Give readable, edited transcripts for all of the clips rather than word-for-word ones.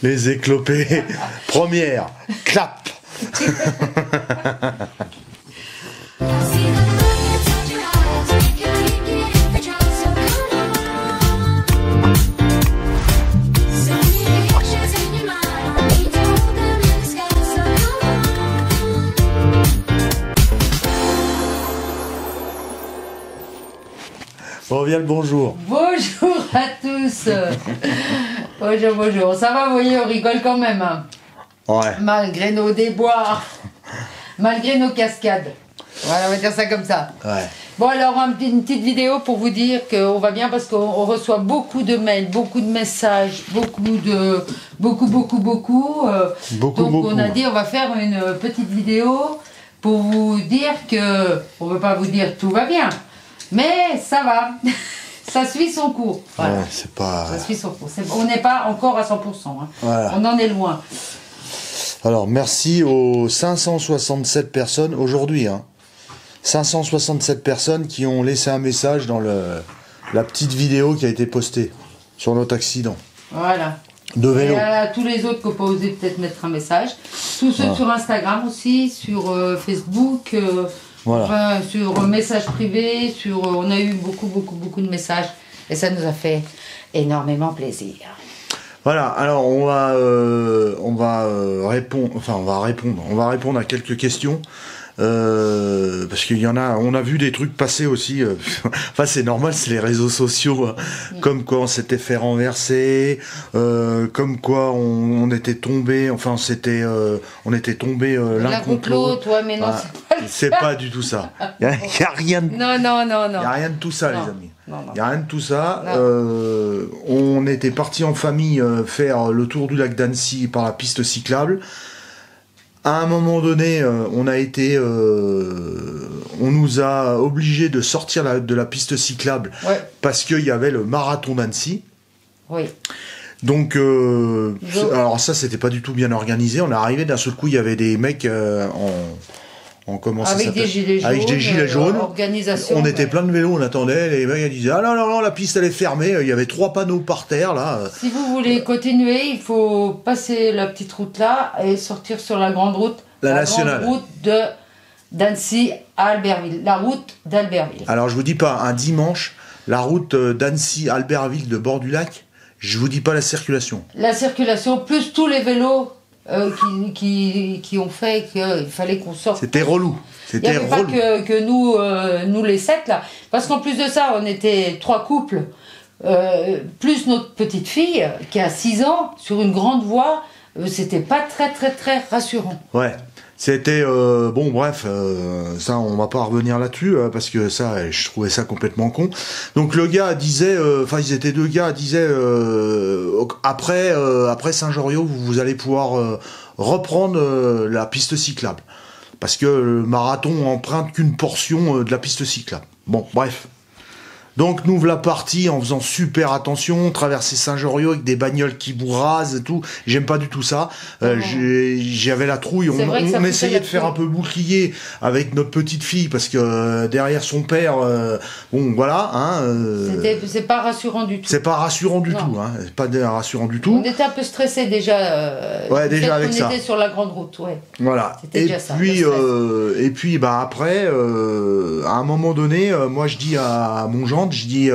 Les éclopés. Première, clap. On vient le bonjour. Bonjour à tous. Bonjour, bonjour. Ça va, vous voyez, on rigole quand même. Hein. Ouais. Malgré nos déboires. Malgré nos cascades. Voilà, on va dire ça comme ça. Ouais. Bon, alors, une petite vidéo pour vous dire qu'on va bien parce qu'on reçoit beaucoup de mails, beaucoup de messages, beaucoup. Donc, on a dit, on va faire une petite vidéo pour vous dire que, on ne veut pas vous dire tout va bien. Mais ça va, ça suit son cours. Voilà. Ouais, c'est pas... Ça suit son cours. On n'est pas encore à 100%. Hein. Voilà. On en est loin. Alors, merci aux 567 personnes aujourd'hui. Hein. 567 personnes qui ont laissé un message dans la petite vidéo qui a été postée sur notre accident. Voilà. De vélo. Et à tous les autres qui n'ont pas osé peut-être mettre un message. Tous ceux sur Instagram aussi, sur Facebook... Voilà. Enfin, sur messages privés, on a eu beaucoup de messages et ça nous a fait énormément plaisir. Voilà, alors on va répondre à quelques questions. Parce qu'il y en a, on a vu des trucs passer aussi. Enfin, c'est normal, c'est les réseaux sociaux. Hein. Comme quoi on s'était fait renverser, comme quoi on était tombé. Enfin, on était tombé l'un contre l'autre. Ouais, mais non, ah, c'est pas du tout ça. Il y a rien. Non. Il y a rien de tout ça, Non. les amis. Non. Il y a rien de tout ça. On était partis en famille faire le tour du lac d'Annecy par la piste cyclable. À un moment donné, on nous a obligés de sortir de la piste cyclable parce qu'il y avait le marathon d'Annecy. Oui. Donc, alors ça, c'était pas du tout bien organisé. On est arrivé, d'un seul coup, il y avait des mecs avec des gilets jaunes. Organisation. On était plein de vélos, on attendait. Les mecs disaient ah non, la piste elle est fermée. Il y avait 3 panneaux par terre là. Si vous voulez continuer, il faut passer la petite route là et sortir sur la grande route. La nationale. Grande route d'Annecy à Albertville. La route d'Albertville. Alors je vous dis pas un dimanche, la route d'Annecy à Albertville de bord du lac. Je vous dis pas la circulation. La circulation plus tous les vélos. Qui ont fait qu'il fallait qu'on sorte. C'était relou. Il n'y avait pas que nous les 7 là. Parce qu'en plus de ça, on était 3 couples, plus notre petite fille qui a 6 ans, sur une grande voie, c'était pas très rassurant. Ouais. C'était bon bref ça on va pas revenir là-dessus parce que ça je trouvais ça complètement con. Donc le gars disait enfin ils étaient 2 gars disaient après Saint-Joriot vous allez pouvoir reprendre la piste cyclable parce que le marathon emprunte qu'une portion de la piste cyclable. Bon bref. Donc nous voilà partis en faisant super attention, traverser Saint-Joriot avec des bagnoles qui bourrasent et tout. J'aime pas du tout ça. J'avais la trouille. On essayait de faire un peu bouclier avec notre petite fille parce que derrière son père, bon voilà. Hein, c'est pas rassurant du tout. C'est pas rassurant du tout. Hein, c'est pas rassurant du tout. On était un peu stressés déjà. Ouais, déjà avec ça. On était sur la grande route. Ouais. Voilà. Et puis bah après, à un moment donné, moi je dis à mon gendre, je dis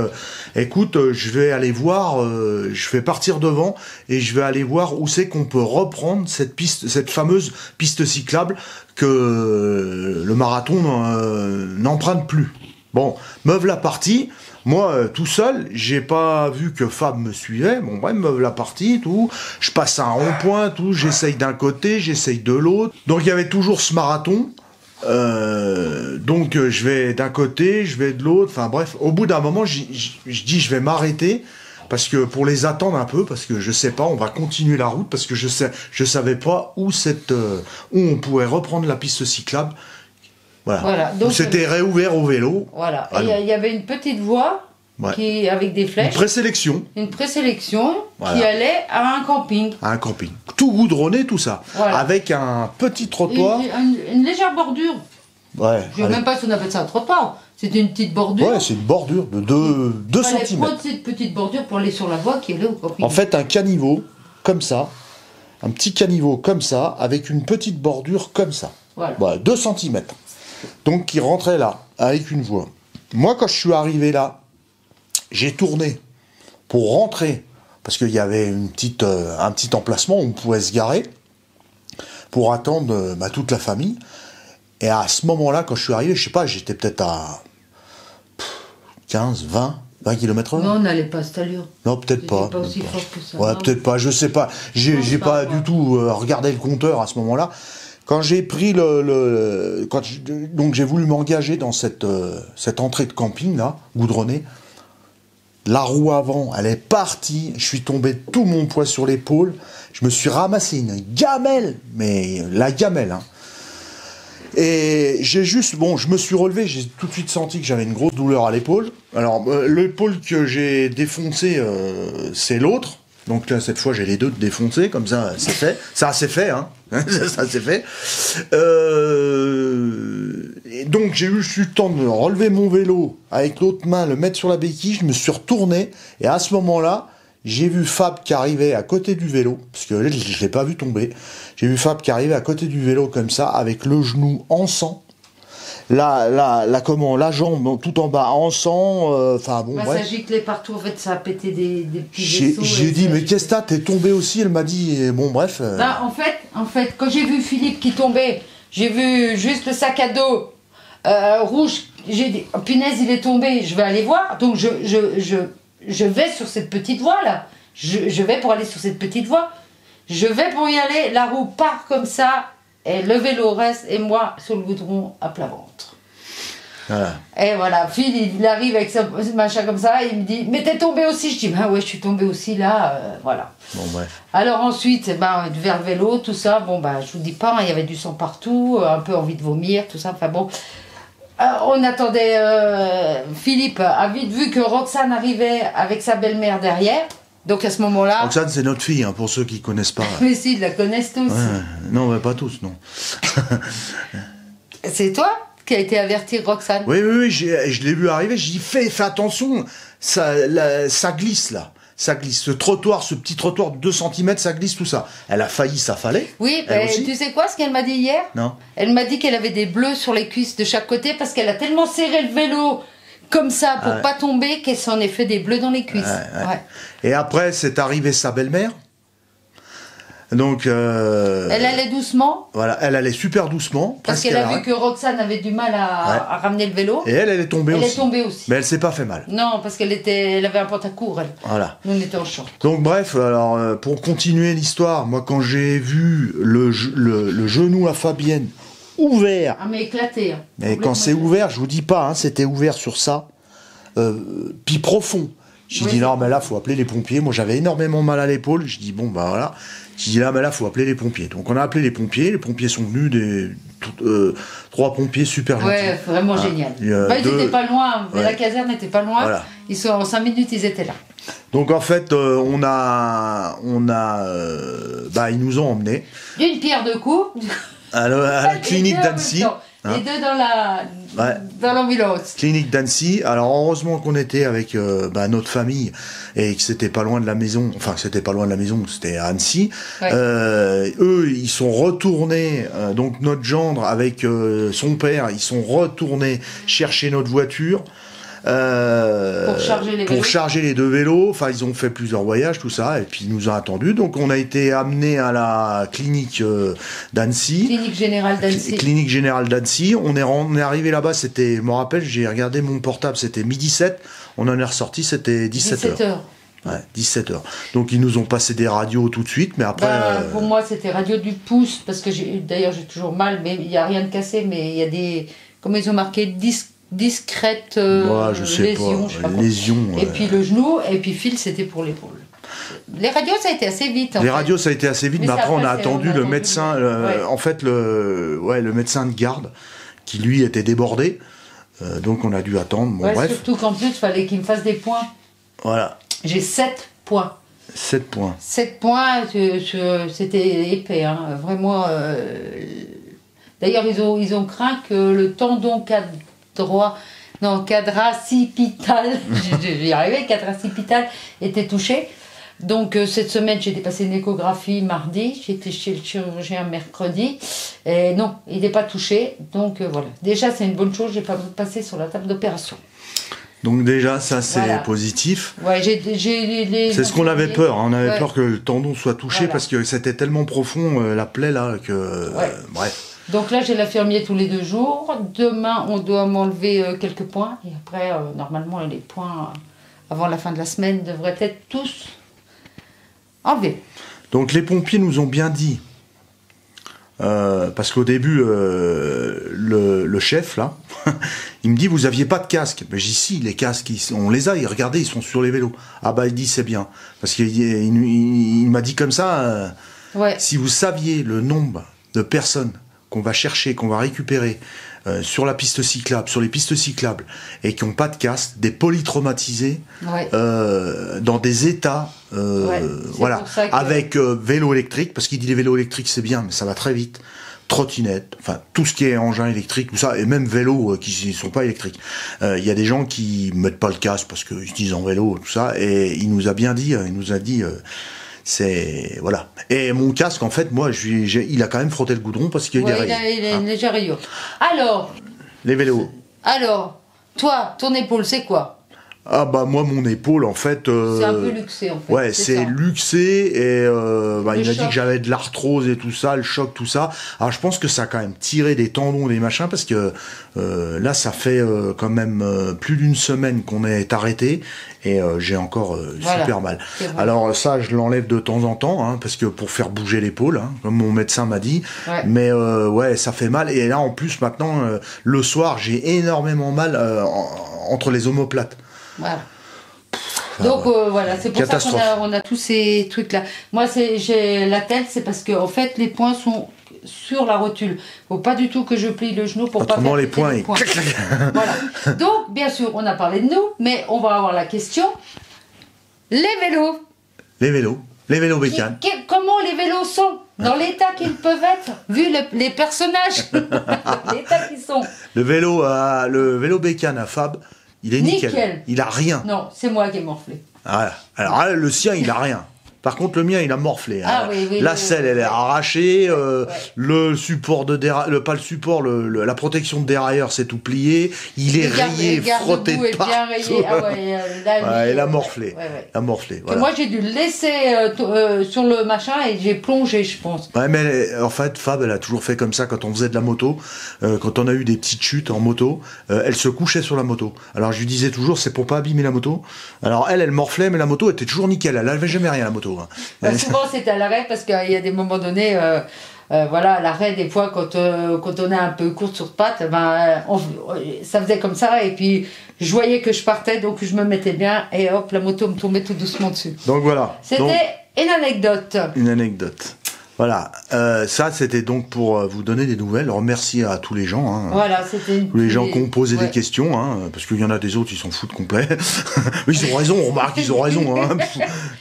écoute, je vais aller voir, je vais partir devant et je vais aller voir où c'est qu'on peut reprendre cette fameuse piste cyclable que le marathon n'emprunte plus. Bon, me voilà parti. Moi, tout seul, j'ai pas vu que Fab me suivait. Bon, bref, me voilà parti, tout. Je passe à un rond-point, tout. J'essaye d'un côté, j'essaye de l'autre. Donc, il y avait toujours ce marathon. Donc je vais d'un côté, je vais de l'autre, enfin bref, au bout d'un moment je dis je vais m'arrêter parce que pour les attendre un peu, parce que je sais pas, on va continuer la route parce que je savais pas où on pourrait reprendre la piste cyclable. Voilà. Donc c'était réouvert au vélo. Voilà. Et il y avait une petite voie avec des flèches. Une présélection. Qui allait à un camping. Tout goudronné, tout ça. Voilà. Avec un petit trottoir. Une légère bordure. Ouais. Je ne sais même pas si on appelle ça un trottoir. C'était une petite bordure. Ouais, c'est une bordure de 2 Il fallait cm. prendre cette petite bordure pour aller sur la voie qui allait au camping. En fait, un caniveau comme ça, un petit caniveau comme ça, avec une petite bordure comme ça. Voilà, 2 cm. Donc, qui rentrait là, avec une voie. Moi, quand je suis arrivé là, j'ai tourné pour rentrer, parce qu'il y avait un petit emplacement où on pouvait se garer, pour attendre toute la famille. Et à ce moment-là, quand je suis arrivé, je sais pas, j'étais peut-être à 15, 20 km/h. Non, on n'allait pas à cette allure. Non, peut-être pas. Pas aussi fort que ça. Ouais, non. peut-être pas, je sais pas. J'ai pas du tout regardé le compteur à ce moment-là. Quand j'ai pris donc j'ai voulu m'engager dans cette entrée de camping là, goudronnée. La roue avant, elle est partie. Je suis tombé de tout mon poids sur l'épaule. Je me suis ramassé une gamelle, mais la gamelle. Hein. Et je me suis relevé. J'ai tout de suite senti que j'avais une grosse douleur à l'épaule. Alors l'épaule que j'ai défoncée, c'est l'autre. Donc là, cette fois, j'ai les deux défoncés, comme ça, c'est fait. Ça, c'est fait, hein. Ça, c'est fait. Et donc, j'ai eu le temps de relever mon vélo avec l'autre main, le mettre sur la béquille. Je me suis retourné. Et à ce moment-là, j'ai vu Fab qui arrivait à côté du vélo. Parce que je ne l'ai pas vu tomber. J'ai vu Fab qui arrivait à côté du vélo, comme ça, avec le genou en sang. La jambe tout en bas en sang, bon, Ça giclait partout, en fait, ça a pété des petits vaisseaux. J'ai dit, mais qu'est-ce que t'as, t'es tombé aussi? Elle m'a dit, bon, bref. En fait, quand j'ai vu Philippe qui tombait, j'ai vu juste le sac à dos rouge, j'ai dit, oh, punaise, il est tombé, je vais aller voir. Donc je vais sur cette petite voie là, je vais pour aller sur cette petite voie, je vais pour y aller, la roue part comme ça, et le vélo reste, et moi, sur le goudron, à plat ventre. Voilà. Et voilà, Phil, il arrive avec ce machin comme ça, il me dit, mais t'es tombé aussi? Je dis, ben ouais, je suis tombé aussi là, voilà. Bon, bref. Alors ensuite, vers le vélo, tout ça, je vous dis pas, hein, il y avait du sang partout, un peu envie de vomir, tout ça, enfin bon. On attendait, Philippe a vite vu que Roxane arrivait avec sa belle-mère derrière. Donc à ce moment-là... Roxane, c'est notre fille, hein, pour ceux qui ne connaissent pas. Mais si, ils la connaissent tous. Ouais. Non, mais pas tous, non. C'est toi qui a été averti, Roxane? Oui, je l'ai vu arriver, j'ai dit, fais attention, ça glisse, là. Ça glisse. Ce petit trottoir de 2 cm, ça glisse, tout ça. Elle a failli, ça fallait. Oui, tu sais quoi, ce qu'elle m'a dit hier? Non. Elle m'a dit qu'elle avait des bleus sur les cuisses de chaque côté parce qu'elle a tellement serré le vélo comme ça pour pas tomber qu'elle s'en est fait des bleus dans les cuisses. Ouais. Et après, c'est arrivé sa belle-mère. Donc, elle allait doucement. Voilà, elle allait super doucement. Parce qu'elle a vu que Roxane avait du mal à ramener le vélo. Et elle est tombée aussi. Elle est tombée aussi. Mais elle s'est pas fait mal. Non, parce qu'elle avait un pantacourt, elle. Voilà. Nous, on était en short. Donc bref, alors pour continuer l'histoire, moi quand j'ai vu le genou à Fabienne ouvert. Ah mais éclaté. Hein. Mais quand c'est ouvert, je vous dis pas, hein, c'était ouvert sur ça, puis profond. J'ai dit non, mais là, faut appeler les pompiers. Moi, j'avais énormément mal à l'épaule. Je dis bon, bah voilà. J'ai dit là, mais là, faut appeler les pompiers. Donc, on a appelé les pompiers. Les pompiers sont venus, 3 pompiers super gentils. Ouais, vraiment génial. Ils étaient pas loin. La caserne n'était pas loin. Voilà. En 5 minutes, ils étaient là. Donc, en fait, ils nous ont emmenés. D'une pierre deux coups. À la clinique d'Annecy. Les deux dans l'ambulance. Clinique d'Annecy. Alors heureusement qu'on était avec notre famille et que c'était pas loin de la maison. Enfin, c'était pas loin de la maison, c'était à Annecy. Ouais. Eux, ils sont retournés. Donc notre gendre avec son père, ils sont retournés chercher notre voiture. Pour charger les 2 vélos. Enfin, ils ont fait plusieurs voyages, tout ça, et puis ils nous ont attendus. Donc, on a été amenés à la clinique d'Annecy. Clinique générale d'Annecy. Clinique générale d'Annecy. On est arrivé là-bas, je me rappelle, j'ai regardé mon portable, c'était 12h07. On en est ressorti, c'était 17h. Ouais, 17h. Donc, ils nous ont passé des radios tout de suite, mais après... Pour moi, c'était radio du pouce, parce que d'ailleurs, j'ai toujours mal, mais il n'y a rien de cassé, mais il y a des... Comment ils ont marqué discrète lésion, lésion. Et puis le genou, et puis Phil, c'était pour l'épaule. Les radios, ça a été assez vite. Radios, ça a été assez vite, mais après, on a attendu le médecin, en fait, le médecin de garde, qui lui était débordé. Donc, on a dû attendre. Bon, bref. Surtout qu'en plus, il fallait qu'il me fasse des points. Voilà. J'ai 7 points. 7 points. 7 points, c'était épais, hein. Vraiment. D'ailleurs, ils ont craint que le tendon droit Non, quadricepital. J'y arrivais, quadricepital était touché. Donc cette semaine, j'ai passé une échographie mardi, j'étais chez le chirurgien mercredi, et non, il n'est pas touché. Donc voilà, déjà c'est une bonne chose, j'ai pas besoin de passer sur la table d'opération. Donc déjà, ça c'est Voilà. positif. Ouais, C'est ce qu'on avait peur, hein. On avait peur que le tendon soit touché Voilà. parce que c'était tellement profond, la plaie là, que... bref. Donc là, j'ai l'infirmier tous les 2 jours. Demain, on doit m'enlever quelques points. Et après, normalement, les points, avant la fin de la semaine, devraient être tous enlevés. Donc les pompiers nous ont bien dit, parce qu'au début, le chef là, il me dit vous aviez pas de casque. Mais j'ai dit si, les casques, on les a, regardez, ils sont sur les vélos. Ah bah il dit c'est bien, parce qu'il m'a dit comme ça, Ouais. si vous saviez le nombre de personnes qu'on va chercher, qu'on va récupérer sur la piste cyclable, sur les pistes cyclables, et qui n'ont pas de casque, des polytraumatisés, Ouais. dans des états, Ouais, c'est voilà, pour ça que- avec vélo électrique, parce qu'il dit les vélos électriques c'est bien, mais ça va très vite, trottinette, enfin tout ce qui est engin électrique, tout ça, et même vélos qui ne sont pas électriques. Il y a des gens qui mettent pas le casque parce qu'ils se disent en vélo, tout ça, et il nous a bien dit, c'est voilà. Et mon casque, en fait, moi, il a quand même frotté le goudron parce qu'il est Ouais, rayé. il a une légère rayure. Les vélos. Alors, toi, ton épaule, c'est quoi? Ah bah moi mon épaule en fait. C'est un peu luxé en fait. Ouais, c'est ça. luxé et il m'a dit choc. que j'avais de l'arthrose et tout ça, le choc, tout ça. Alors je pense que ça a quand même tiré des tendons, des machins, parce que là ça fait quand même plus d'une semaine qu'on est arrêté et j'ai encore Voilà. super mal. C'est vrai. Alors ça je l'enlève de temps en temps, hein, parce que pour faire bouger l'épaule, hein, comme mon médecin m'a dit. Ouais. Mais ouais, ça fait mal. Et là en plus maintenant, le soir j'ai énormément mal entre les omoplates. Voilà. Donc voilà, c'est pour Catastrophe. ça qu'on a tous ces trucs-là. Moi, j'ai la tête, c'est parce que en fait, les poings sont sur la rotule. Faut pas du tout que je plie le genou pour Autrement, pas faire les poings, péter Voilà. Donc, bien sûr, on a parlé de nous, mais on va avoir la question. Les vélos. Les vélos bécanes. Comment les vélos sont dans l'état qu'ils peuvent être, vu les personnages, l'état qu'ils sont. Le vélo bécane à Fab, il est nickel. Nickel. Il a rien. Non, c'est moi qui ai morflé. Voilà. Alors là, le sien, il a rien. Par contre, le mien, il a morflé. Ah oui, la oui, selle, oui, elle est ouais. arrachée. Ouais. Le support de dérailleur, pas le support, la protection de dérailleur, c'est tout plié. Il est rayé, frotté de de partout. bien rayé. Ah ouais, là, Ouais, il a morflé. Ouais. Il a morflé. Que Voilà. moi, j'ai dû le laisser sur le machin et j'ai plongé, je pense. Ouais, mais en fait, Fab, elle a toujours fait comme ça quand on faisait de la moto. Quand on a eu des petites chutes en moto, elle se couchait sur la moto. Alors je lui disais toujours, c'est pour pas abîmer la moto. Alors elle morflait, mais la moto était toujours nickel. Elle avait jamais rien, la moto. Hein. Souvent, c'était à l'arrêt parce qu'il y a des moments donnés, voilà, à l'arrêt, des fois, quand on est un peu courte sur pattes, ça faisait comme ça. Et puis, je voyais que je partais, donc je me mettais bien et hop, la moto me tombait tout doucement dessus. Donc voilà. C'était Donc, une anecdote. une anecdote. Voilà, ça c'était donc pour vous donner des nouvelles. Remercier à tous les gens, hein, Voilà, c'était tous les gens qui ont posé ouais. des questions, hein, parce qu'il y en a des autres, ils s'en foutent complet. Ils ont raison, on remarque, ils ont raison, hein.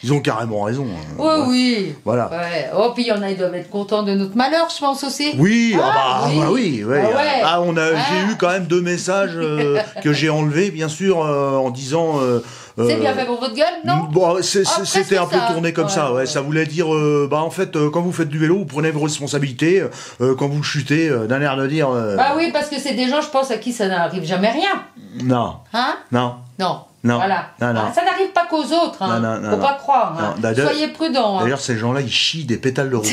Ils ont carrément raison. Hein. Oui, Ouais. oui. Voilà. Ouais. Oh, puis il y en a, ils doivent être contents de notre malheur, je pense aussi. Oui, Ah, oui, ouais. Ah ouais. Ah, Ah. j'ai eu quand même 2 messages que j'ai enlevés, bien sûr, en disant. C'est bien fait pour votre gueule, non? Bon, Ah, c'était un peu presque ça. tourné comme ça, ouais. Ouais. Ça voulait dire, en fait, quand vous faites du vélo, vous prenez vos responsabilités. Quand vous chutez, d'un air de dire. Ah oui, parce que c'est des gens, je pense, à qui ça n'arrive jamais rien. Non, Hein? non. Non. Non. Voilà. Non, non. Ah, ça n'arrive pas qu'aux autres. Hein. Non, non, non, Faut non. pas croire. Hein. Non, d'ailleurs- Soyez prudents. Hein. D'ailleurs, ces gens-là, ils chient des pétales de rose.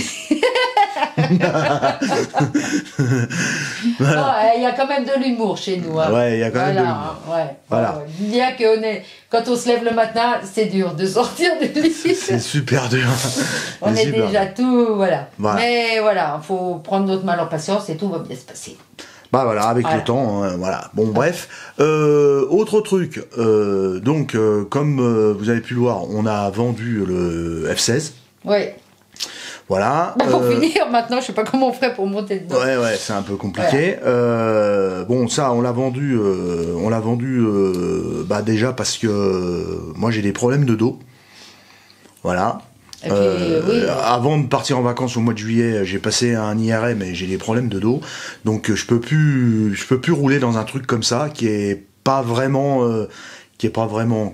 Non, il y a quand même de l'humour chez nous. Hein. Ouais, il y a quand même de Voilà, l'humour. hein, ouais. Voilà. Ouais. Bien qu'on est, quand on se lève le matin, c'est dur de sortir du lit. C'est super dur. On C'est est super déjà dur. tout, voilà. Voilà. Mais voilà, faut prendre notre mal en patience et tout va bien se passer. Bah voilà, avec Voilà. le temps, hein, voilà. Bon, bref. Autre truc, donc, comme vous avez pu le voir, on a vendu le F16. Oui. Voilà. Pour finir, maintenant, je sais pas comment on ferait pour monter dedans. Ouais, c'est un peu compliqué. Bon, ça, on l'a vendu, déjà parce que moi j'ai des problèmes de dos. Voilà. Et puis, oui. Avant de partir en vacances au mois de juillet, j'ai passé un IRM et j'ai des problèmes de dos, donc je peux plus rouler dans un truc comme ça qui est pas vraiment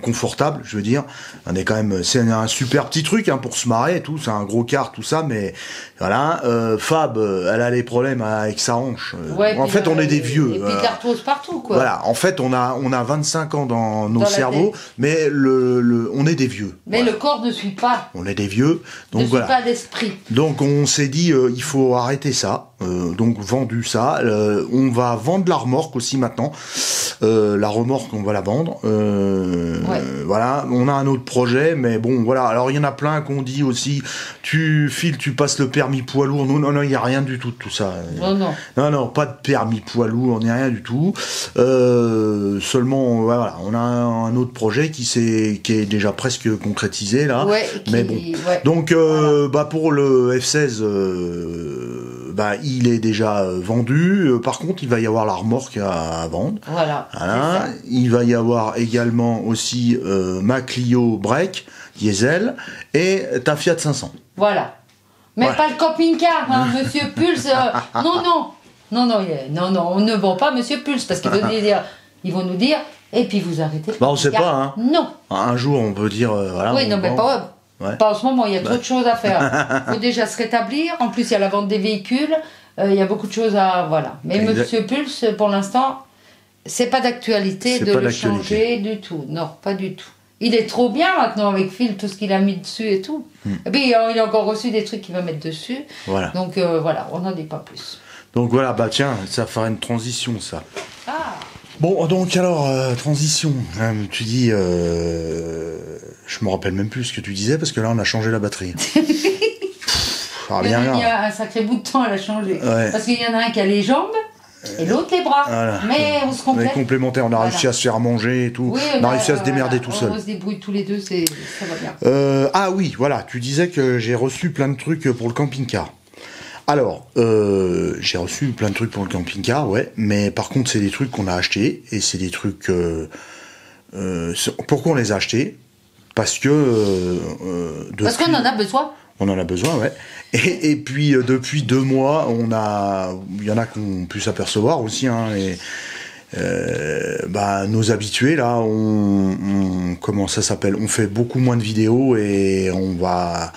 confortable, je veux dire. On est quand même, c'est un super petit truc hein, pour se marrer et tout, c'est un gros car tout ça, mais voilà. Fab, elle a les problèmes avec sa hanche. En fait, on est des vieux. Et puis de l'arthrose partout, quoi. Voilà. En fait, on a 25 ans dans nos cerveaux, mais on est des vieux. Mais le corps ne suit pas. On est des vieux, donc ne voilà. suit pas l'esprit. Donc on s'est dit, il faut arrêter ça. Donc vendu ça, on va vendre la remorque aussi maintenant. La remorque, on va la vendre. Voilà, on a un autre projet, mais bon, voilà. Alors il y en a plein qu'on dit aussi, tu passes le permis poids lourd. Non, il n'y a rien du tout de tout ça. Non, pas de permis poids lourd, on n'y a rien du tout. Seulement, voilà, on a un autre projet qui est déjà presque concrétisé là. Mais bon. Donc, voilà. Pour le F16. Il est déjà vendu. Par contre, il va y avoir la remorque à vendre. Voilà. Il va y avoir également aussi ma Clio Break diesel et ta Fiat 500. Voilà. Mais pas le camping-car, hein, Monsieur Pulse. Non, on ne vend pas Monsieur Pulse parce qu'ils vont nous dire. Et puis vous arrêtez. On ne sait pas. Hein. Non. Un jour, on peut dire voilà. Oui, non, mais pas. Pas en ce moment, il y a trop de choses à faire. Il faut déjà se rétablir. En plus, il y a la vente des véhicules. Il y a beaucoup de choses à... Voilà. Mais Monsieur Pulse, pour l'instant, c'est pas d'actualité de le changer du tout. Non, pas du tout. Il est trop bien maintenant avec Phil, tout ce qu'il a mis dessus et tout. Et puis, il a encore reçu des trucs qu'il va mettre dessus. Voilà. Donc, voilà, on n'en dit pas plus. Donc, voilà, tiens, ça fera une transition, ça. Ah. Bon, donc alors, transition. Tu dis... je me rappelle même plus ce que tu disais, parce que là, on a changé la batterie. Il y a un sacré bout de temps, elle a changé. Ouais. Parce qu'il y en a un qui a les jambes, et l'autre les bras. Voilà. Mais on se complète. On est complémentaires, on a réussi à se faire manger et tout. Oui, on a réussi à se démerder tout seul. On se débrouille tous les deux, ça va bien. Ah oui, voilà, tu disais que j'ai reçu plein de trucs pour le camping-car. Alors, j'ai reçu plein de trucs pour le camping-car, ouais, mais par contre, c'est des trucs qu'on a achetés, et c'est des trucs... pourquoi on les a achetés ? Parce que... parce qu'on en a besoin. On en a besoin, ouais. Et puis, depuis 2 mois, il y en a qui ont pu s'apercevoir aussi, hein, nos habitués, là, comment ça s'appelle ? On fait beaucoup moins de vidéos, et on va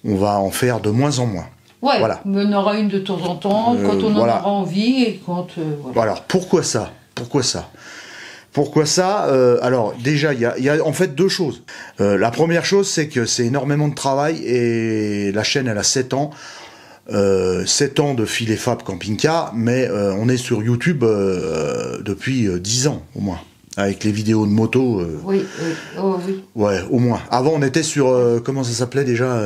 en faire de moins en moins. Ouais, voilà. Mais on aura une de temps en temps, quand on en aura envie, et quand... voilà. Alors, pourquoi ça ? Alors, déjà, il y a en fait 2 choses. La première chose, c'est que c'est énormément de travail, et la chaîne, elle a 7 ans. 7 ans de Phil et Fab camping-car, mais on est sur YouTube depuis 10 ans, au moins. Avec les vidéos de moto. Oui. Ouais, au moins. Avant, on était sur... comment ça s'appelait déjà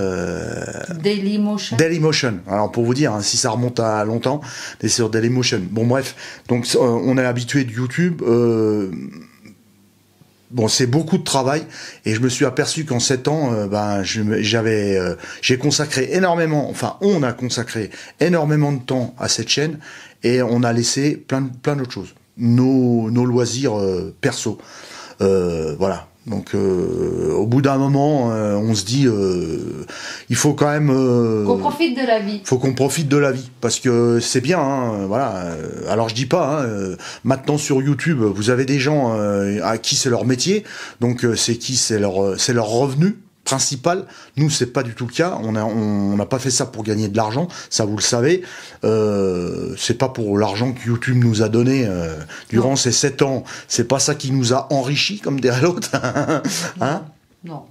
Dailymotion. Dailymotion. Alors, pour vous dire, hein, si ça remonte à longtemps, on est sur Dailymotion. Bon, bref. Donc, on est habitué de YouTube. Bon, c'est beaucoup de travail. Et je me suis aperçu qu'en 7 ans, j'ai consacré énormément... Enfin, on a consacré énormément de temps à cette chaîne. Et on a laissé plein d'autres choses. Nos loisirs perso. Voilà. Donc au bout d'un moment, on se dit il faut quand même qu'on profite de la vie. Faut qu'on profite de la vie parce que c'est bien, hein, voilà. Alors je dis pas, hein, maintenant sur YouTube, vous avez des gens à qui c'est leur métier, donc c'est leur revenu principal. Nous, c'est pas du tout le cas. On n'a pas fait ça pour gagner de l'argent, ça vous le savez. C'est pas pour l'argent que YouTube nous a donné durant ces 7 ans. C'est pas ça qui nous a enrichi, comme dirait l'autre. Hein ? Non.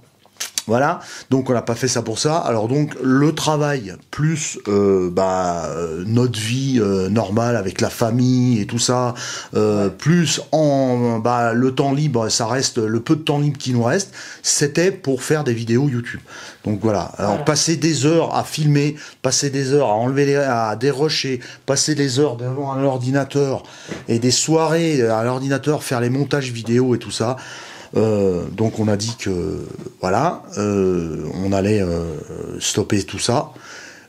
Voilà, donc on n'a pas fait ça pour ça. Alors donc le travail plus notre vie normale avec la famille et tout ça, plus le temps libre, ça reste le peu de temps libre qui nous reste, c'était pour faire des vidéos YouTube. Donc voilà, alors passer des heures à filmer, passer des heures à enlever à dérocher, passer des heures devant un ordinateur et des soirées à l'ordinateur, faire les montages vidéo et tout ça. Donc on a dit que voilà, on allait stopper tout ça.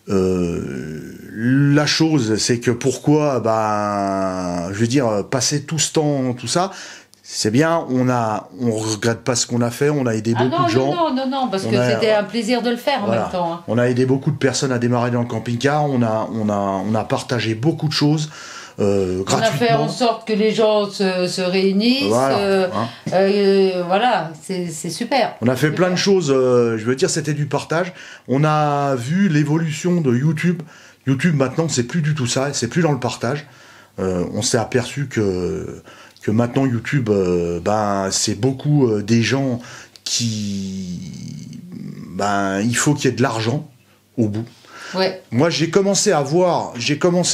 La chose, c'est que pourquoi, je veux dire, passer tout ce temps, tout ça, c'est bien. On regrette pas ce qu'on a fait. On a aidé beaucoup de gens. Non, parce que c'était un plaisir de le faire en même temps. Hein. On a aidé beaucoup de personnes à démarrer dans le camping-car. On a partagé beaucoup de choses. gratuitement. On a fait en sorte que les gens se réunissent. Voilà, c'est super. On a fait plein de choses, je veux dire, c'était du partage. On a vu l'évolution de YouTube. YouTube, maintenant, c'est plus du tout ça, c'est plus dans le partage. On s'est aperçu que maintenant, YouTube, c'est beaucoup des gens qui... il faut qu'il y ait de l'argent au bout. Ouais. Moi, j'ai commencé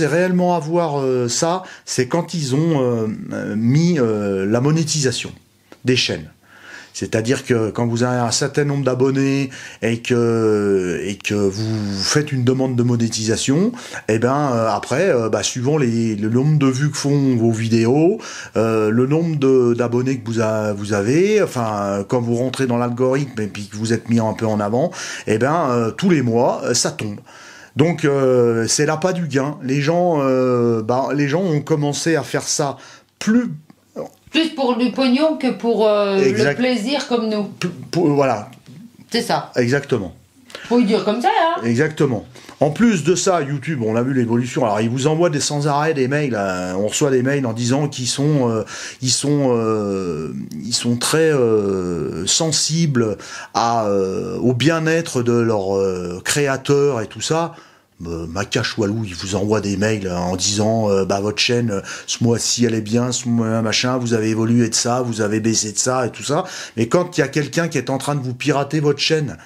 réellement à voir ça, c'est quand ils ont mis la monétisation des chaînes. C'est-à-dire que quand vous avez un certain nombre d'abonnés et que vous faites une demande de monétisation, après, suivant le nombre de vues que font vos vidéos, le nombre d'abonnés que vous avez, enfin, quand vous rentrez dans l'algorithme et puis que vous êtes mis un peu en avant, tous les mois, ça tombe. Donc c'est l'appât du gain. Les gens ont commencé à faire ça plus pour du pognon que pour le plaisir comme nous. Voilà. C'est ça. Exactement. Faut y dire comme ça, hein. Exactement. En plus de ça, YouTube, on a vu l'évolution. Alors, il vous envoie sans arrêt des mails. On reçoit des mails en disant qu'ils sont très sensibles au bien-être de leurs créateurs et tout ça. Maca Choualou, il vous envoie des mails en disant votre chaîne ce mois-ci elle est bien, ce mois machin, vous avez évolué de ça, vous avez baissé de ça et tout ça. Mais quand il y a quelqu'un qui est en train de vous pirater votre chaîne,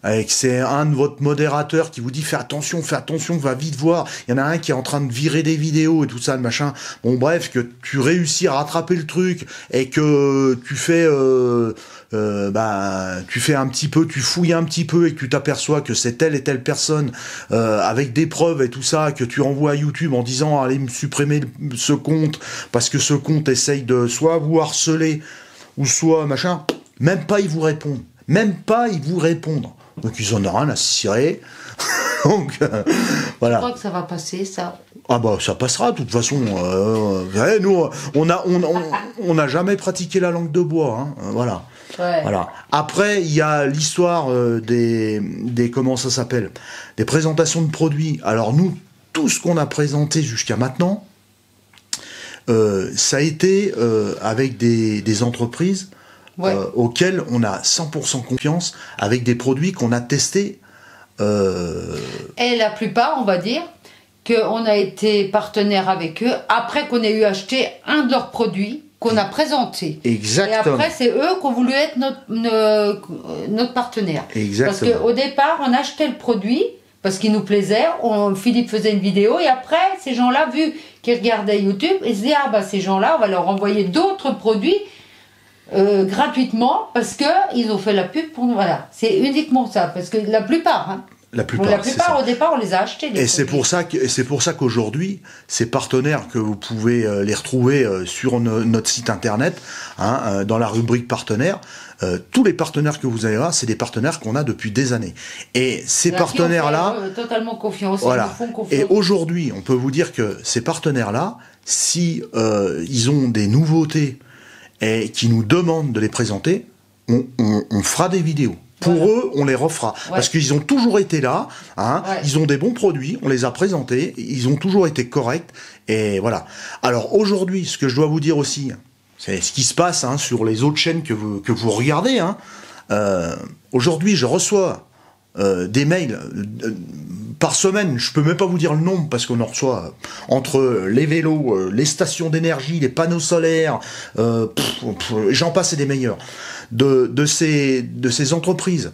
et que c'est un de votre modérateur qui vous dit fais attention, va vite voir, il y en a un qui est en train de virer des vidéos et tout ça, le machin. Bon bref, que tu réussis à rattraper le truc et que tu fais un petit peu, tu fouilles un petit peu et que tu t'aperçois que c'est telle et telle personne avec des preuves et tout ça, que tu renvoies à YouTube en disant allez me supprimer ce compte parce que ce compte essaye de soit vous harceler ou soit machin, même pas ils vous répondent. Donc ils en ont rien à cirer. Donc voilà. Je crois que ça va passer, ça. Ah ça passera de toute façon. Nous on n'a jamais pratiqué la langue de bois, hein. Voilà. Ouais. Voilà. Après il y a l'histoire des comment ça s'appelle, des présentations de produits. Alors nous, tout ce qu'on a présenté jusqu'à maintenant, ça a été avec des entreprises. Ouais. Auxquels on a 100% confiance, avec des produits qu'on a testés. Et la plupart, on va dire, qu'on a été partenaire avec eux, après qu'on ait eu acheté un de leurs produits qu'on a présenté. Exactement. Et après, c'est eux qui ont voulu être notre partenaire. Exactement. Parce qu'au départ, on achetait le produit, parce qu'il nous plaisait, Philippe faisait une vidéo, et après, ces gens-là, vu qu'ils regardaient YouTube, ils se disaient, ces gens-là, on va leur envoyer d'autres produits, gratuitement parce que ils ont fait la pub pour nous. Voilà, c'est uniquement ça parce que la plupart au départ on les a achetés et c'est pour ça qu'aujourd'hui ces partenaires que vous pouvez les retrouver sur notre site internet dans la rubrique partenaires, tous les partenaires que vous avez là, c'est des partenaires qu'on a depuis des années et ces partenaires là totalement confiance, voilà. Ils nous font confiance. Et aujourd'hui on peut vous dire que ces partenaires là, si ils ont des nouveautés et qui nous demandent de les présenter, on fera des vidéos. Pour eux, on les refera. Ouais. Parce qu'ils ont toujours été là, ils ont des bons produits, on les a présentés, ils ont toujours été corrects, et voilà. Alors aujourd'hui, ce que je dois vous dire aussi, c'est ce qui se passe sur les autres chaînes que vous regardez. Aujourd'hui, je reçois des mails par semaine, je peux même pas vous dire le nombre parce qu'on en reçoit entre les vélos, les stations d'énergie, les panneaux solaires, j'en passe et des meilleurs, de ces entreprises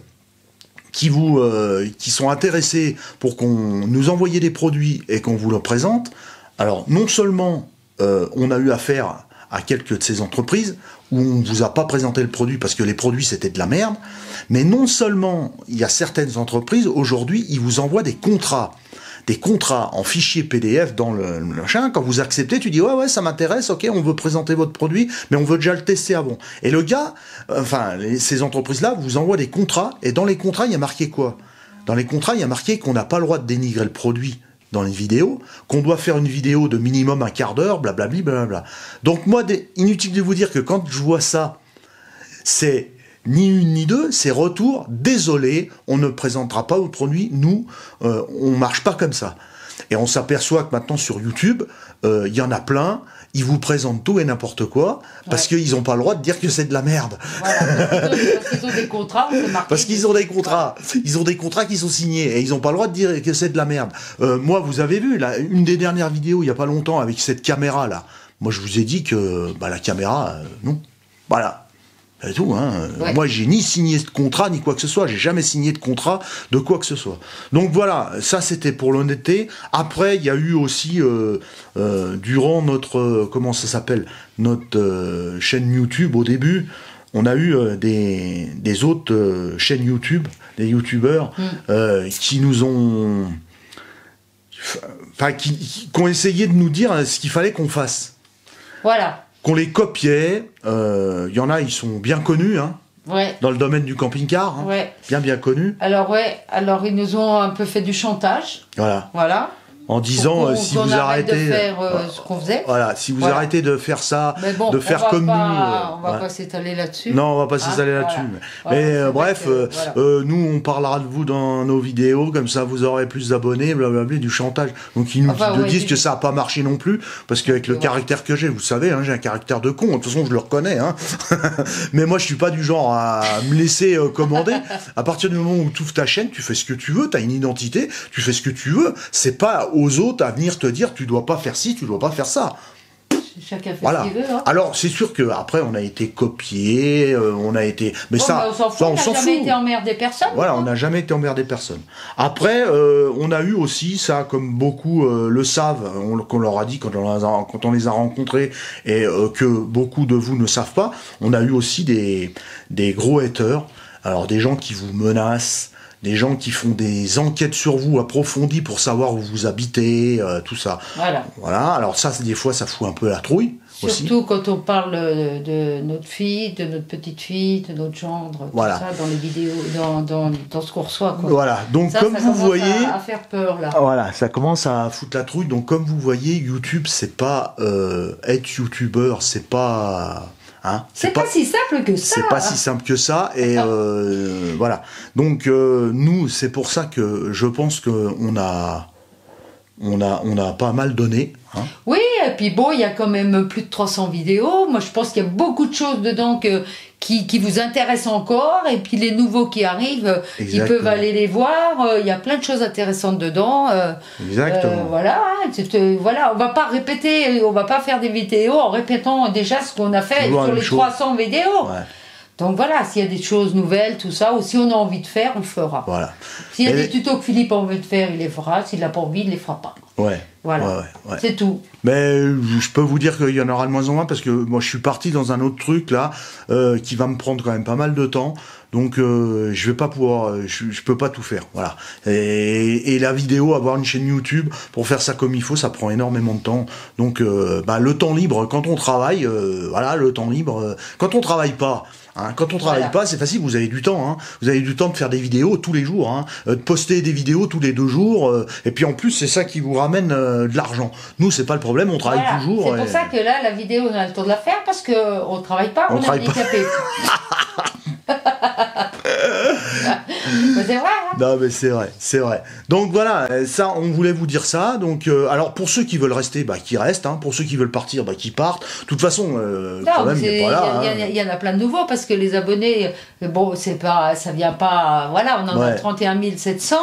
qui sont intéressées pour qu'on nous envoie des produits et qu'on vous le présente. Alors non seulement on a eu affaire à quelques de ces entreprises où on ne vous a pas présenté le produit parce que les produits c'était de la merde, mais non seulement il y a certaines entreprises aujourd'hui ils vous envoient des contrats en fichier PDF dans le machin. Quand vous acceptez, tu dis ouais ça m'intéresse, ok, on veut présenter votre produit, mais on veut déjà le tester avant. Et le gars, ces entreprises-là vous envoient des contrats et dans les contrats il y a marqué quoi? Dans les contrats il y a marqué qu'on n'a pas le droit de dénigrer le produit dans les vidéos, qu'on doit faire une vidéo de minimum un quart d'heure, blablabli, blablabla. Donc moi, inutile de vous dire que quand je vois ça, c'est ni une ni deux, c'est retour, désolé, on ne présentera pas votre produit, nous, on marche pas comme ça. Et on s'aperçoit que maintenant sur YouTube, il y en a plein, ils vous présentent tout et n'importe quoi, parce qu'ils n'ont pas le droit de dire que c'est de la merde. Voilà, parce qu'ils ont des contrats, on s'est marqué. Parce qu'ils ont des contrats. Ils ont des contrats qui sont signés, et ils n'ont pas le droit de dire que c'est de la merde. Moi, vous avez vu, là, une des dernières vidéos, il n'y a pas longtemps, avec cette caméra-là, moi je vous ai dit que la caméra, non. Voilà. C'est tout, hein. Moi, j'ai ni signé de contrat, ni quoi que ce soit. J'ai jamais signé de contrat de quoi que ce soit. Donc voilà, ça c'était pour l'honnêteté. Après, il y a eu aussi, durant notre, comment ça s'appelle, notre chaîne YouTube au début, on a eu des autres chaînes YouTube, des YouTubeurs, qui nous ont... Enfin, qui ont essayé de nous dire ce qu'il fallait qu'on fasse. Voilà. Qu'on les copiait, y en a, ils sont bien connus, hein, dans le domaine du camping-car, hein, bien connus. Alors ils nous ont un peu fait du chantage. Voilà. En disant si vous arrêtez de faire ce qu'on faisait. Voilà, si vous arrêtez de faire ça, bon, de faire comme nous. On va pas s'étaler là-dessus. Non, on va pas s'étaler là-dessus. Mais bref, nous on parlera de vous dans nos vidéos, comme ça vous aurez plus d'abonnés, blablabla, du chantage. Donc ils nous disent que ça a pas marché non plus, parce qu'avec le caractère que j'ai, vous savez, hein, j'ai un caractère de con. De toute façon, je le reconnais. Hein. Mais moi, je suis pas du genre à me laisser commander. À partir du moment où tu ouvres ta chaîne, tu fais ce que tu veux, tu as une identité, tu fais ce que tu veux. C'est pas aux autres à venir te dire tu dois pas faire ci, tu dois pas faire ça. Chacun fait ce qu'il veut. Hein. Alors c'est sûr que après on a été copié, on a été, mais ça, on s'en fout. On n'a jamais été emmerdé personne. Voilà, on n'a jamais été emmerdé personne. Après, on a eu aussi ça, comme beaucoup le savent, qu'on leur a dit quand on les a rencontrés et que beaucoup de vous ne savent pas, on a eu aussi des gros haters. Alors des gens qui vous menacent. Des gens qui font des enquêtes sur vous approfondies pour savoir où vous habitez, tout ça. Voilà. Alors ça, des fois, ça fout un peu la trouille. Surtout quand on parle de notre fille, de notre petite fille, de notre gendre, tout ça, dans les vidéos, dans ce qu'on reçoit. Quoi. Voilà. Donc ça, comme vous voyez, à faire peur là. Voilà, ça commence à foutre la trouille. Donc comme vous voyez, YouTube, c'est pas être youtubeur, c'est pas. Hein, c'est pas si simple que ça. C'est pas si simple que ça, et voilà. Donc nous, c'est pour ça que je pense que on a pas mal donné. Hein. Oui, et puis bon, il y a quand même plus de 300 vidéos. Moi, je pense qu'il y a beaucoup de choses dedans qui vous intéressent encore, et puis les nouveaux qui arrivent, ils peuvent aller les voir. Il y a plein de choses intéressantes dedans. Exactement. Voilà, on va pas répéter, on va pas faire des vidéos en répétant déjà ce qu'on a fait sur les 300 vidéos. Donc voilà, s'il y a des choses nouvelles, tout ça, ou si on a envie de faire, on le fera. Voilà. S'il y a des tutos que Philippe a envie de faire, il les fera. S'il n'a pas envie, il les fera pas. Voilà. C'est tout. Mais je peux vous dire qu'il y en aura de moins en moins, parce que moi je suis parti dans un autre truc là, qui va me prendre quand même pas mal de temps. Donc je vais pas pouvoir, je peux pas tout faire, voilà. Et la vidéo, avoir une chaîne YouTube pour faire ça comme il faut, ça prend énormément de temps. Donc le temps libre quand on travaille, le temps libre quand on travaille pas. Hein, quand on travaille pas, c'est facile, vous avez du temps. Hein. Vous avez du temps de faire des vidéos tous les jours, hein, de poster des vidéos tous les 2 jours. Et puis en plus, c'est ça qui vous ramène de l'argent. Nous, c'est pas le problème, on travaille toujours. C'est pour ça que là, la vidéo, on a le temps de la faire parce qu'on travaille pas, on est handicapé. C'est vrai, hein. Non, mais c'est vrai. Donc voilà, ça, on voulait vous dire ça. Donc, alors pour ceux qui veulent rester, qui restent. Hein. Pour ceux qui veulent partir, qui partent. De toute façon, le problème n'est pas là. Il y en a plein de nouveaux parce que les abonnés, bon, ça vient pas. Voilà, on en a 31 700,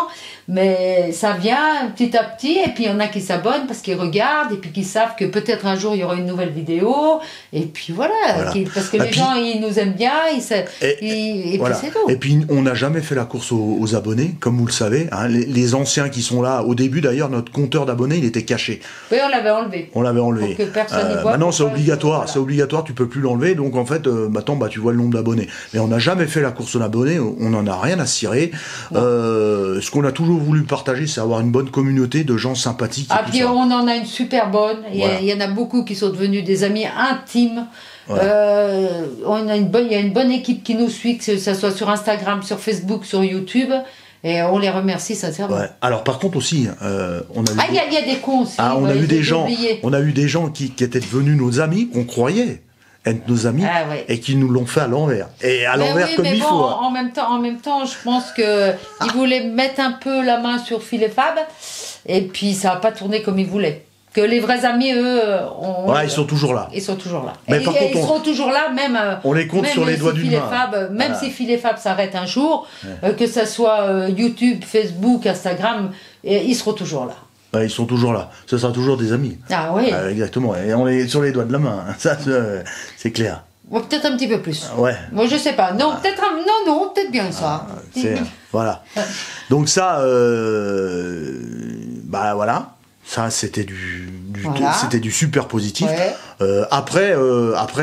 mais ça vient petit à petit. Et puis il y en a qui s'abonnent parce qu'ils regardent et puis qui savent que peut-être un jour il y aura une nouvelle vidéo. Et puis voilà. Parce que les gens, ils nous aiment bien. Et puis c'est tout. Et puis on n'a jamais fait la course aux abonnés, comme vous le savez. Hein. Les anciens qui sont là, au début d'ailleurs, notre compteur d'abonnés, il était caché. Oui, on l'avait enlevé. Pour que personne n'y voit. Maintenant, c'est obligatoire. C'est obligatoire, tu peux plus l'enlever. Donc en fait, maintenant, tu vois le nombre d'abonnés. Mais on n'a jamais fait la course aux abonnés. On n'en a rien à cirer. Ce qu'on a toujours voulu partager, c'est avoir une bonne communauté de gens sympathiques. Puis on en a une super bonne. Il y en a beaucoup qui sont devenus des amis intimes. Il y a une bonne équipe qui nous suit, que ce soit sur Instagram, sur Facebook, sur YouTube, et on les remercie sincèrement. Alors par contre aussi, on a il y a des cons aussi. On a eu des gens qui étaient devenus nos amis, qu'on croyait. être nos amis, et qu'ils nous l'ont fait à l'envers. Et à l'envers comme il faut. En même temps, je pense qu'ils voulaient mettre un peu la main sur Phil et Fab, et puis ça n'a pas tourné comme ils voulaient. Que les vrais amis, eux, ils sont toujours là. Ils sont toujours là. Mais par contre, ils seront toujours là, même. On les compte sur les doigts d'une main. Même si Phil et Fab s'arrêtent un jour, que ça soit YouTube, Facebook, Instagram, ils seront toujours là. Ils sont toujours là. Ce sera toujours des amis. Ah oui. Exactement. Et on est sur les doigts de la main. Ça, c'est clair. Peut-être un petit peu plus. Ouais. Moi, je sais pas. Non, peut-être bien ça. Voilà. Donc ça, voilà. Ça, c'était c'était du super positif. Ouais. Après,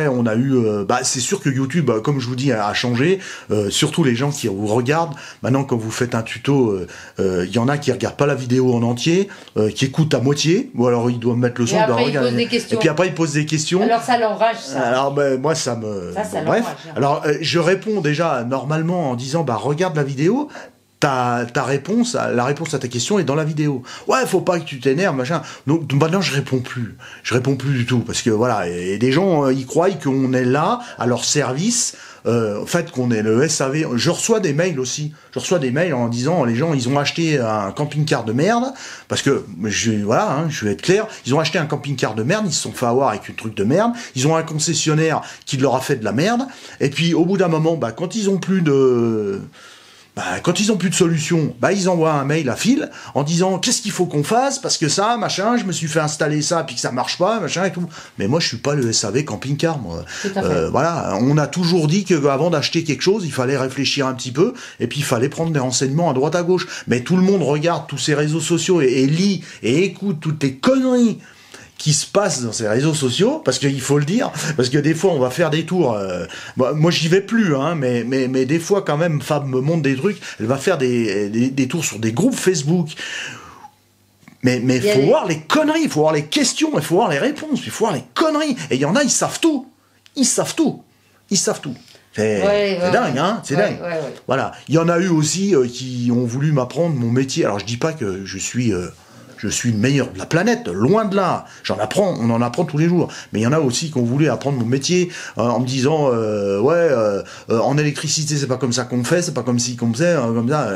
on a eu... c'est sûr que YouTube, comme je vous dis, a changé. Surtout les gens qui vous regardent. Maintenant, quand vous faites un tuto, il y en a qui regardent pas la vidéo en entier, qui écoutent à moitié, ou alors ils doivent mettre le son. Et après, ils posent des questions. Et puis après, ils posent des questions. Alors ça l'enrage, ça. Alors, moi, ça me... Ça bref. l'enrage. Alors, je réponds déjà normalement en disant, regarde la vidéo. Ta réponse, la réponse à ta question est dans la vidéo. Ouais, faut pas que tu t'énerves, machin. Donc maintenant je réponds plus du tout parce que voilà, et des gens ils croient qu'on est là à leur service. En fait, qu'on est le SAV. Je reçois des mails aussi. Je reçois des mails en disant les gens ils ont acheté un camping-car de merde parce que je vais être clair, ils ont acheté un camping-car de merde, ils se sont fait avoir avec un truc de merde. Ils ont un concessionnaire qui leur a fait de la merde. Et puis au bout d'un moment, quand ils ont plus de solution, ils envoient un mail à Phil en disant qu'est-ce qu'il faut qu'on fasse parce que ça, machin, je me suis fait installer ça puis que ça marche pas, machin et tout. Mais moi, je suis pas le SAV camping-car, moi. Voilà, on a toujours dit que avant d'acheter quelque chose, il fallait réfléchir un petit peu et puis il fallait prendre des renseignements à droite à gauche. Mais tout le monde regarde tous ces réseaux sociaux et lit et écoute toutes les conneries qui se passe dans ces réseaux sociaux, parce qu'il faut le dire, parce que des fois on va faire des tours, moi j'y vais plus, mais des fois quand même Fab me montre des trucs, elle va faire des tours sur des groupes Facebook, mais il faut voir les conneries, il faut voir les questions, il faut voir les réponses, il faut voir les conneries, et il y en a, ils savent tout. C'est dingue, c'est dingue. Ouais. Voilà, il y en a eu aussi qui ont voulu m'apprendre mon métier, alors je dis pas que je suis le meilleur de la planète, loin de là. On en apprend tous les jours. Mais il y en a aussi qui ont voulu apprendre mon métier en me disant en électricité c'est pas comme ça qu'on fait, c'est pas comme si qu'on faisait, comme ça.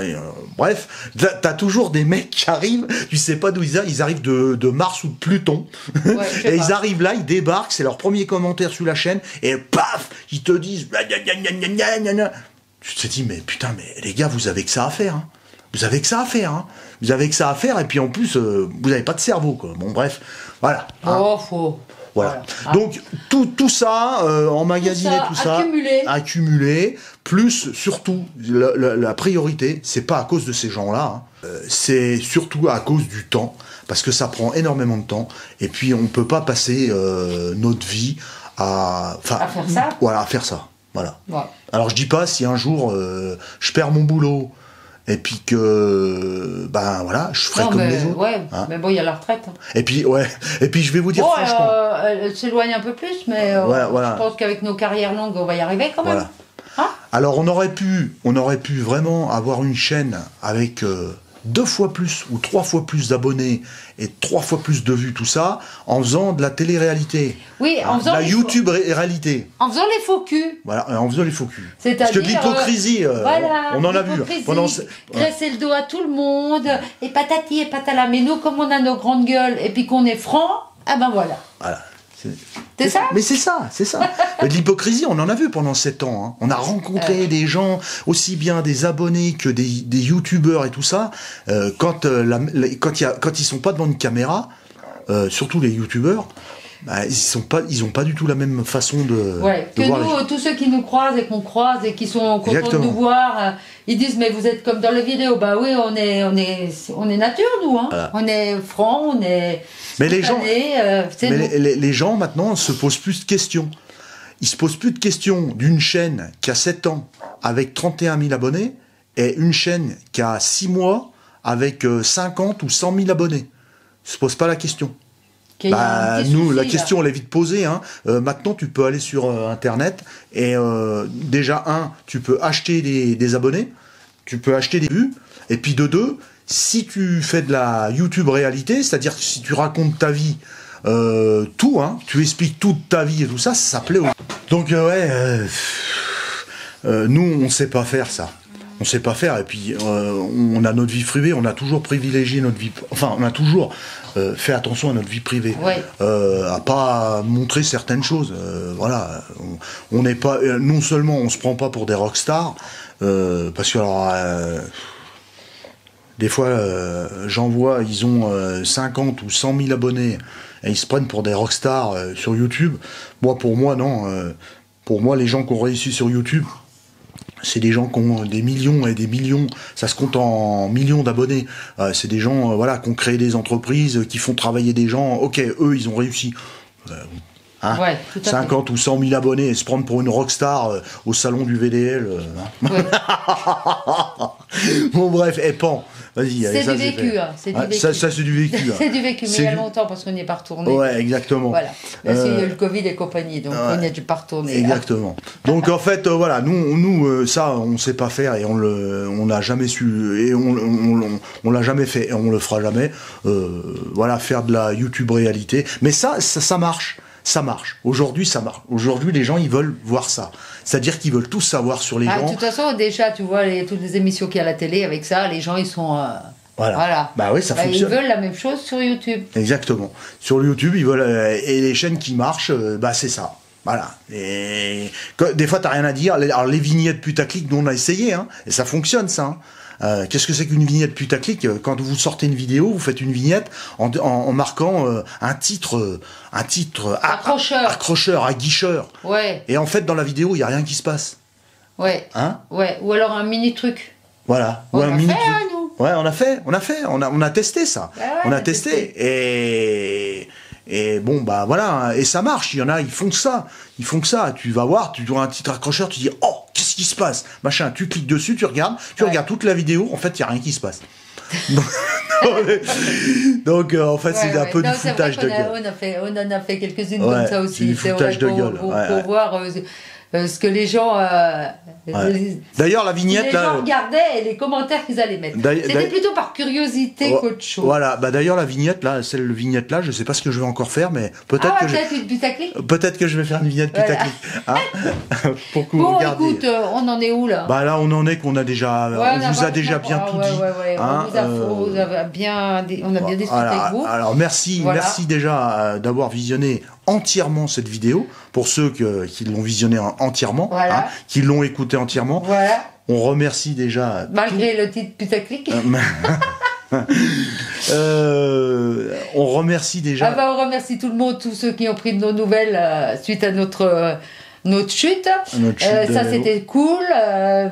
Bref, t'as toujours des mecs qui arrivent, tu sais pas d'où ils arrivent de Mars ou de Pluton. Et ils arrivent là, ils débarquent, c'est leur premier commentaire sur la chaîne, et paf, ils te disent tu te dis mais putain, mais les gars, vous avez que ça à faire. Vous avez que ça à faire, Vous avez que ça à faire, et puis en plus, vous n'avez pas de cerveau, quoi. Bon, bref, voilà. Voilà. Donc, tout ça, emmagasiné, tout ça, accumulé, plus, surtout, la priorité, c'est pas à cause de ces gens-là, c'est surtout à cause du temps, parce que ça prend énormément de temps, et puis on peut pas passer notre vie à faire ça. Voilà, à faire ça. Voilà. Ouais. Alors, je dis pas si un jour, je perds mon boulot, et puis que je ferai comme les autres. Mais bon, il y a la retraite. Et puis je vais vous dire franchement. Elle s'éloigne un peu plus, mais je pense qu'avec nos carrières longues, on va y arriver quand même. Voilà. Alors on aurait pu vraiment avoir une chaîne avec 2 fois plus ou 3 fois plus d'abonnés et 3 fois plus de vues, tout ça, en faisant de la télé-réalité. Oui, en faisant la YouTube-réalité. En faisant les faux culs. Voilà, en faisant les faux culs. Parce que de l'hypocrisie, on en a vu. Graisser le dos à tout le monde, et patati et patala. Mais nous, comme on a nos grandes gueules, et puis qu'on est franc, voilà. Voilà. C'est ça. Mais c'est ça. De l'hypocrisie, on en a vu pendant 7 ans. On a rencontré des gens, aussi bien des abonnés que des youtubeurs et tout ça. Quand ils sont pas devant une caméra, surtout les youtubeurs, ils ont pas du tout la même façon de voir nous, tous ceux qui nous croisent et qu'on croise et qui sont contents de nous voir, ils disent mais vous êtes comme dans les vidéos. Bah oui, on est nature, nous. Voilà. On est franc, on est. Mais les gens maintenant se posent plus de questions. Ils se posent plus de questions d'une chaîne qui a 7 ans avec 31 000 abonnés et une chaîne qui a 6 mois avec 50 ou 100 000 abonnés. Ils se posent pas la question. La question, on l'a vite posée. Maintenant, tu peux aller sur Internet et déjà, tu peux acheter des abonnés, tu peux acheter des vues, et puis de 2, si tu fais de la YouTube réalité, c'est-à-dire que si tu racontes ta vie tout, hein. Tu expliques toute ta vie et tout ça, ça plaît. Donc nous, on sait pas faire ça. On sait pas faire, et puis on a notre vie privée, on a toujours privilégié notre vie, enfin on a toujours fait attention à notre vie privée, à pas montrer certaines choses. Voilà, on n'est pas, non seulement on se prend pas pour des rockstars, parce que alors des fois j'en vois, ils ont 50 ou 100 000 abonnés et ils se prennent pour des rockstars sur YouTube. Moi, pour moi, non. Pour moi, les gens qui ont réussi sur YouTube, c'est des gens qui ont des millions et des millions, ça se compte en millions d'abonnés. C'est des gens voilà, qui ont créé des entreprises, qui font travailler des gens. Ok, eux, ils ont réussi. Hein, ouais, tout à 50 fait. ou 100 000 abonnés et se prendre pour une rockstar au salon du VDL. Hein. Ouais. Bon, bref, Pan, vas-y. C'est du vécu. Hein, c'est du vécu. Ça c'est du vécu. C'est du vécu, mais il y a longtemps parce qu'on n'y est pas retourné. Ouais, exactement. Voilà. Parce qu'il y a eu le Covid et compagnie, donc on n'y est pas retourné. Exactement. Donc en fait, voilà, nous ça, on sait pas faire et on n'a jamais su et on l'a jamais fait et on le fera jamais. Voilà, faire de la YouTube réalité. Mais ça marche. Ça marche. Aujourd'hui, ça marche. Aujourd'hui, les gens, ils veulent voir ça. C'est-à-dire qu'ils veulent tout savoir sur les gens. De toute façon, déjà, tu vois, toutes les émissions qu'il y a à la télé, avec ça, les gens, ils sont... Voilà. Bah oui, ça fonctionne. Ils veulent la même chose sur YouTube. Exactement. Sur YouTube, ils veulent... et les chaînes qui marchent, c'est ça. Voilà. Et des fois, t'as rien à dire. Alors, les vignettes putaclic, nous, on a essayé, hein, et ça fonctionne, ça. Hein. Qu'est-ce que c'est qu'une vignette putaclic? Quand vous sortez une vidéo, vous faites une vignette en marquant un titre accrocheur, aguicheur. Ouais. Et en fait, dans la vidéo, il y a rien qui se passe. Ouais. Hein? Ouais. Ou alors un mini truc. Voilà. On a fait, nous. Ouais, on a testé ça. Ouais, on a testé. Et bon, bah voilà, et ça marche, il y en a, ils font que ça, tu vas voir, tu vois un titre accrocheur, tu dis, oh, qu'est-ce qui se passe, machin, tu cliques dessus, tu regardes toute la vidéo, en fait, il n'y a rien qui se passe. Donc en fait, c'est un peu du foutage de gueule. On en a fait quelques-unes comme ça aussi, c'est du foutage de gueule. Pour voir... ce que les gens... D'ailleurs, la vignette... Les gens regardaient et les commentaires qu'ils allaient mettre. C'était plutôt par curiosité qu'autre chose. Voilà. D'ailleurs, la vignette, là, celle vignette là, je sais pas ce que je vais encore faire, mais peut-être peut-être que je vais faire une vignette putaclic. Hein pour que vous regardiez. Écoute, on en est où, là? Bah là, on en est qu'on a déjà... on vous a déjà bien tout dit. Hein, on a bien discuté avec vous. Alors, merci déjà d'avoir visionné entièrement cette vidéo, pour ceux qui l'ont visionné entièrement, hein, qui l'ont écouté entièrement. Voilà. On remercie déjà... Malgré le titre putaclic. On remercie déjà... on remercie tout le monde, tous ceux qui ont pris de nos nouvelles suite à notre chute. Ça, c'était cool.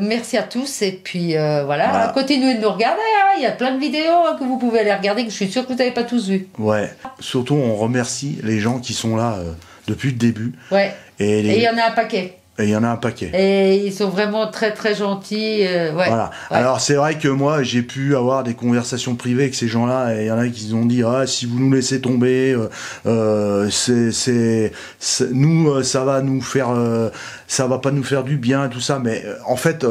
Merci à tous. Et puis, voilà. Continuez de nous regarder. Hein. Il y a plein de vidéos que vous pouvez aller regarder, que je suis sûre que vous n'avez pas tous vu. Ouais. Surtout, on remercie les gens qui sont là depuis le début. Ouais. Et il y en a un paquet. Et ils sont vraiment très très gentils. Voilà. Ouais. Alors c'est vrai que moi j'ai pu avoir des conversations privées avec ces gens-là et il y en a qui ont dit si vous nous laissez tomber, nous ça va nous faire, ça va pas nous faire du bien tout ça. Mais en fait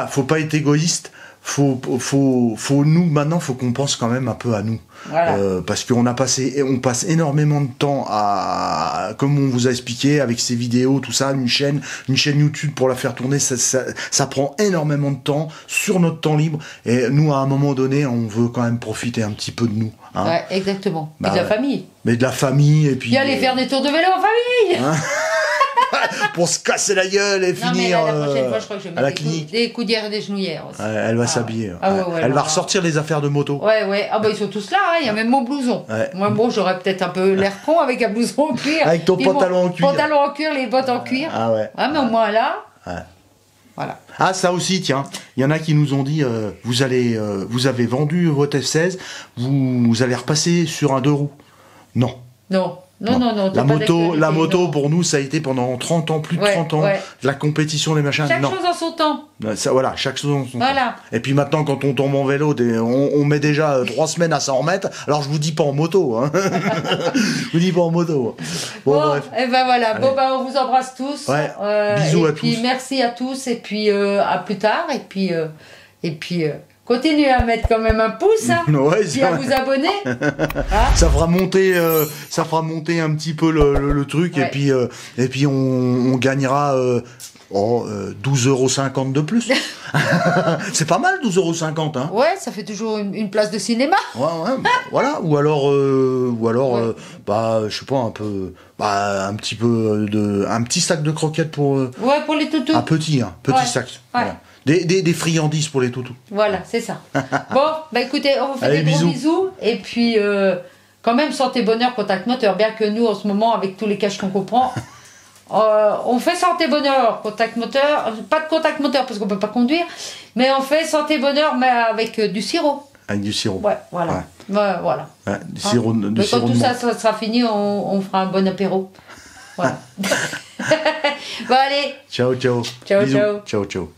faut pas être égoïste. Faut nous maintenant, faut qu'on pense quand même un peu à nous, parce qu'on passe énormément de temps comme on vous a expliqué avec ces vidéos, tout ça, une chaîne YouTube pour la faire tourner, ça prend énormément de temps sur notre temps libre, et nous à un moment donné, on veut quand même profiter un petit peu de nous. Hein. Ouais, exactement. Et de la famille. Mais de la famille et puis. Et aller faire des tours de vélo en famille. Hein pour se casser la gueule et finir la prochaine fois, je crois que je vais mettre des coudières et des genouillères aussi. Elle va s'habiller. Elle va ressortir les affaires de moto. Ouais. Ils sont tous là, hein. Il y a même mon blouson. Ouais. Moi, bon, j'aurais peut-être un peu l'air con avec un blouson en cuir. Avec ton pantalon en cuir. Pantalon en cuir, les bottes en cuir. Ah ouais. Mais au moins là. Ouais. Voilà. Ah, ça aussi, tiens. Il y en a qui nous ont dit, vous avez vendu votre F16, vous allez repasser sur un 2 roues. Non. Non. La moto, pour nous, ça a été pendant 30 ans, plus de 30 ans, la compétition, les machins. Chaque chose en son temps. Chaque chose en son temps. Et puis maintenant, quand on tombe en vélo, on met déjà 3 semaines à s'en remettre. Alors, je vous dis pas en moto, hein. Je vous dis pas en moto. Bon, bref. Et ben voilà. Allez. Bon, on vous embrasse tous. Bisous à tous. Et puis, merci à tous. Et puis, à plus tard. Et puis continuez à mettre quand même un pouce, hein, Ouais, puis à vous abonner. Hein. Ça fera monter un petit peu le truc, Ouais. et puis on gagnera 12,50 € de plus. C'est pas mal, 12,50 €, hein. Ouais, ça fait toujours une place de cinéma. Ouais, voilà. Ou alors, Ouais. je sais pas, un petit sac de croquettes pour Ouais, pour les toutous. un petit Ouais. sac. Ouais. Voilà. Des friandises pour les toutous. Voilà, c'est ça. Bon, bah écoutez, on vous fait Allez, des gros bisous. bisous. Et puis, quand même, santé, bonheur, contact moteur. Bien que nous, en ce moment, avec tous les caches qu'on comprend, on fait santé, bonheur, contact moteur. Pas de contact moteur parce qu'on peut pas conduire. Mais on fait santé, bonheur, mais avec du sirop. Avec du sirop. Ouais, voilà. Ouais, voilà. Ouais, du sirop, Hein. du Mais sirop quand de tout ça, menthe. ça sera fini, on fera un bon apéro. Voilà. Bon, allez. Ciao, ciao. Ciao, Bisous. ciao. Ciao, ciao.